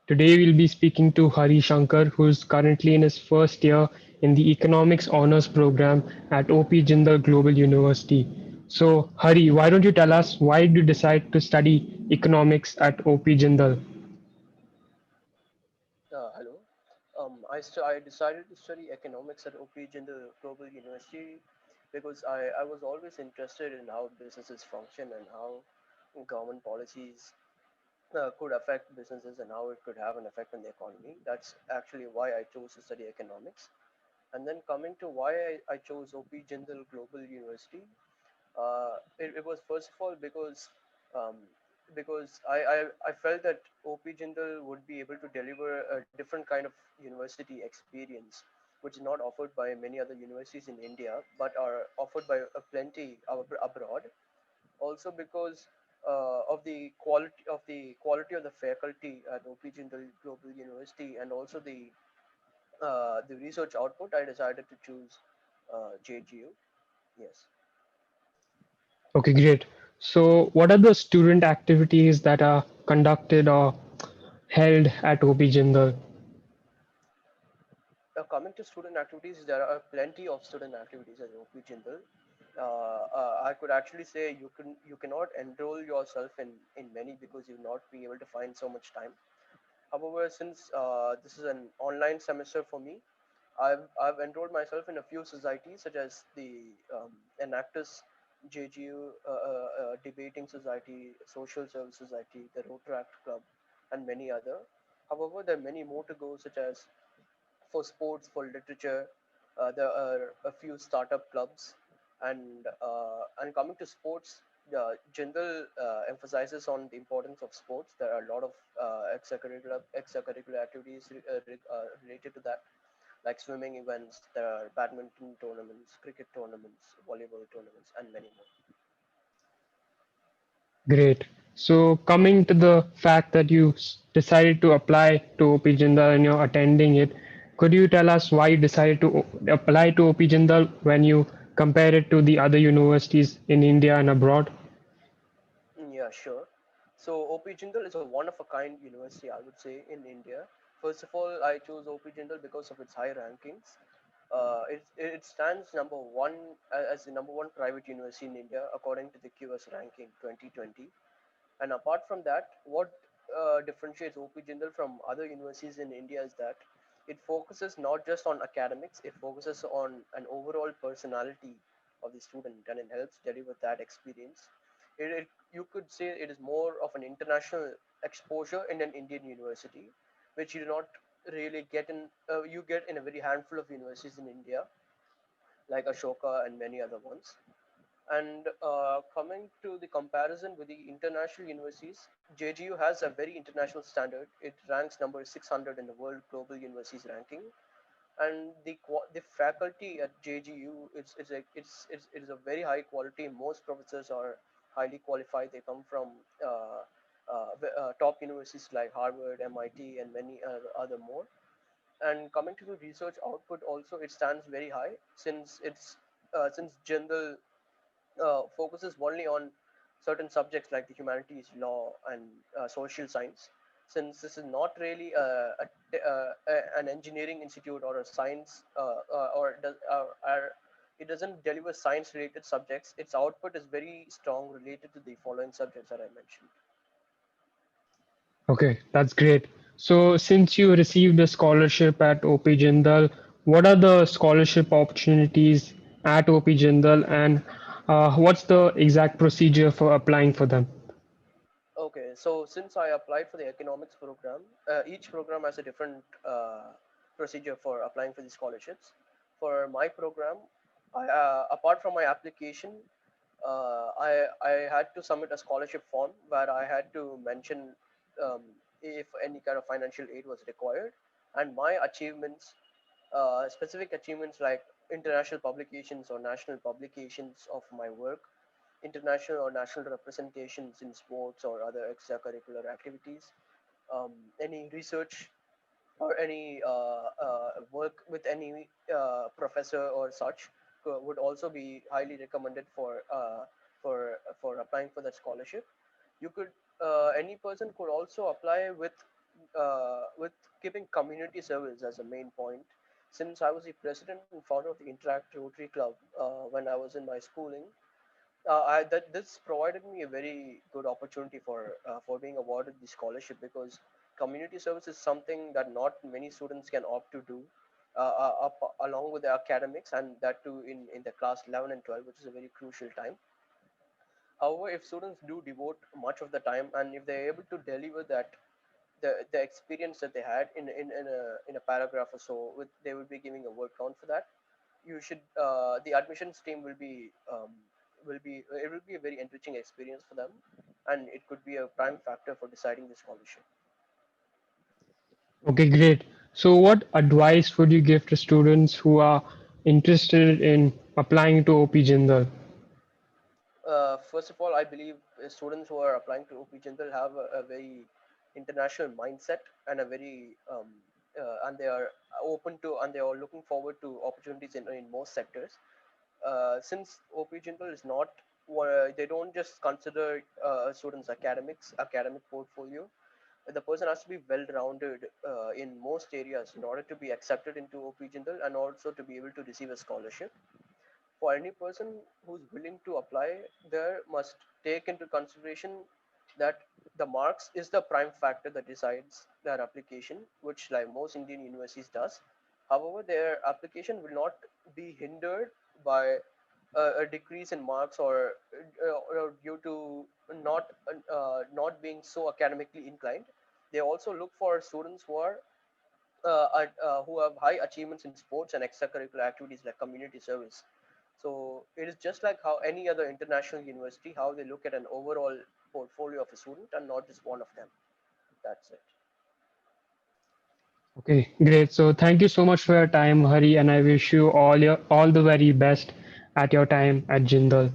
Today we'll be speaking to Hari Shankar, who is currently in his first year in the Economics Honors Program at OP Jindal Global University. So, Hari, why don't you tell us why did you decide to study economics at OP Jindal? Hello. I decided to study economics at OP Jindal Global University because I was always interested in how businesses function and how government policies could affect businesses and how it could have an effect on the economy. That's actually why I chose to study economics. And then coming to why I chose OP Jindal Global University, it was first of all um, because I felt that OP Jindal would be able to deliver a different kind of university experience, which is not offered by many other universities in India, but are offered by a plenty abroad. Also because of the quality of the faculty at OP Jindal Global University, and also the research output, I decided to choose JGU. Yes. Okay, great. So, what are the student activities that are conducted or held at OP Jindal? Coming to student activities, there are plenty of student activities at OP Jindal. I could actually say you cannot enroll yourself in many because you'll not be able to find so much time. However, since this is an online semester for me, I've enrolled myself in a few societies such as the Enactus JGU Debating Society, Social Service Society, the Rotaract Club, and many other. However, there are many more to go, such as for sports, for literature. There are a few startup clubs, and coming to sports, Jindal emphasizes on the importance of sports. There are a lot of extracurricular activities related to that, like swimming events. There are badminton tournaments, cricket tournaments, volleyball tournaments, and many more. Great. So, coming to the fact that you decided to apply to OP Jindal and you're attending it, could you tell us why you decided to apply to OP Jindal when you compare it to the other universities in India and abroad? Yeah, sure. So OP Jindal is a one of a kind university, I would say, in India. First of all, I chose OP Jindal because of its high rankings. It stands number one as the number one private university in India according to the QS ranking 2020. And apart from that, what differentiates OP Jindal from other universities in India is that it focuses not just on academics, it focuses on an overall personality of the student, and it helps deliver that experience. You could say it is more of an international exposure in an Indian university, which you do not really get you get in a very handful of universities in India, like Ashoka and many other ones. And coming to the comparison with the international universities, JGU has a very international standard. It ranks number 600 in the World Global Universities ranking, and the faculty at JGU it is a very high quality. Most professors are highly qualified. They come from top universities like Harvard, MIT, and many other more. And coming to the research output, also it stands very high since Jindal focuses only on certain subjects like the humanities, law, and social science. Since this is not really an engineering institute or a science, it doesn't deliver science-related subjects. Its output is very strong related to the following subjects that I mentioned. Okay, that's great. So, since you received a scholarship at OP Jindal, what are the scholarship opportunities at OP Jindal and what's the exact procedure for applying for them? Okay, so since I applied for the economics program, each program has a different procedure for applying for the scholarships. For my program, apart from my application, I had to submit a scholarship form where I had to mention if any kind of financial aid was required, and my achievements, specific achievements like international publications or national publications of my work, international or national representations in sports or other extracurricular activities, any research or any work with any professor or such would also be highly recommended for applying for that scholarship. You could Any person could also apply with keeping community service as a main point, since I was the president and founder of the Interact Rotary Club when I was in my schooling, that this provided me a very good opportunity for being awarded the scholarship, because community service is something that not many students can opt to do, up along with the academics, and that too in the class 11 and 12, which is a very crucial time. However, if students do devote much of the time, and if they're able to deliver that the experience that they had in a paragraph or so, with they will be giving a word count for that. You should the admissions team will be it will be a very enriching experience for them, and it could be a prime factor for deciding the scholarship. Okay, great. So, what advice would you give to students who are interested in applying to OP Jindal? First of all, I believe students who are applying to OP Jindal have a very international mindset, and a very and they are open to, and they are looking forward to opportunities in most sectors. Since OP Jindal is not, they don't just consider a student's academic portfolio. The person has to be well rounded in most areas in order to be accepted into OP Jindal, and also to be able to receive a scholarship. For any person who's willing to apply there, must take into consideration that the marks is the prime factor that decides their application, which like most Indian universities does. However, their application will not be hindered by a decrease in marks, or due to not being so academically inclined. They also look for students who have high achievements in sports and extracurricular activities like community service. So it is just like how any other international university, how they look at an overall portfolio of a student and not just one of them. That's it. Okay, great. So, thank you so much for your time, Hari, and I wish you all the very best at your time at Jindal.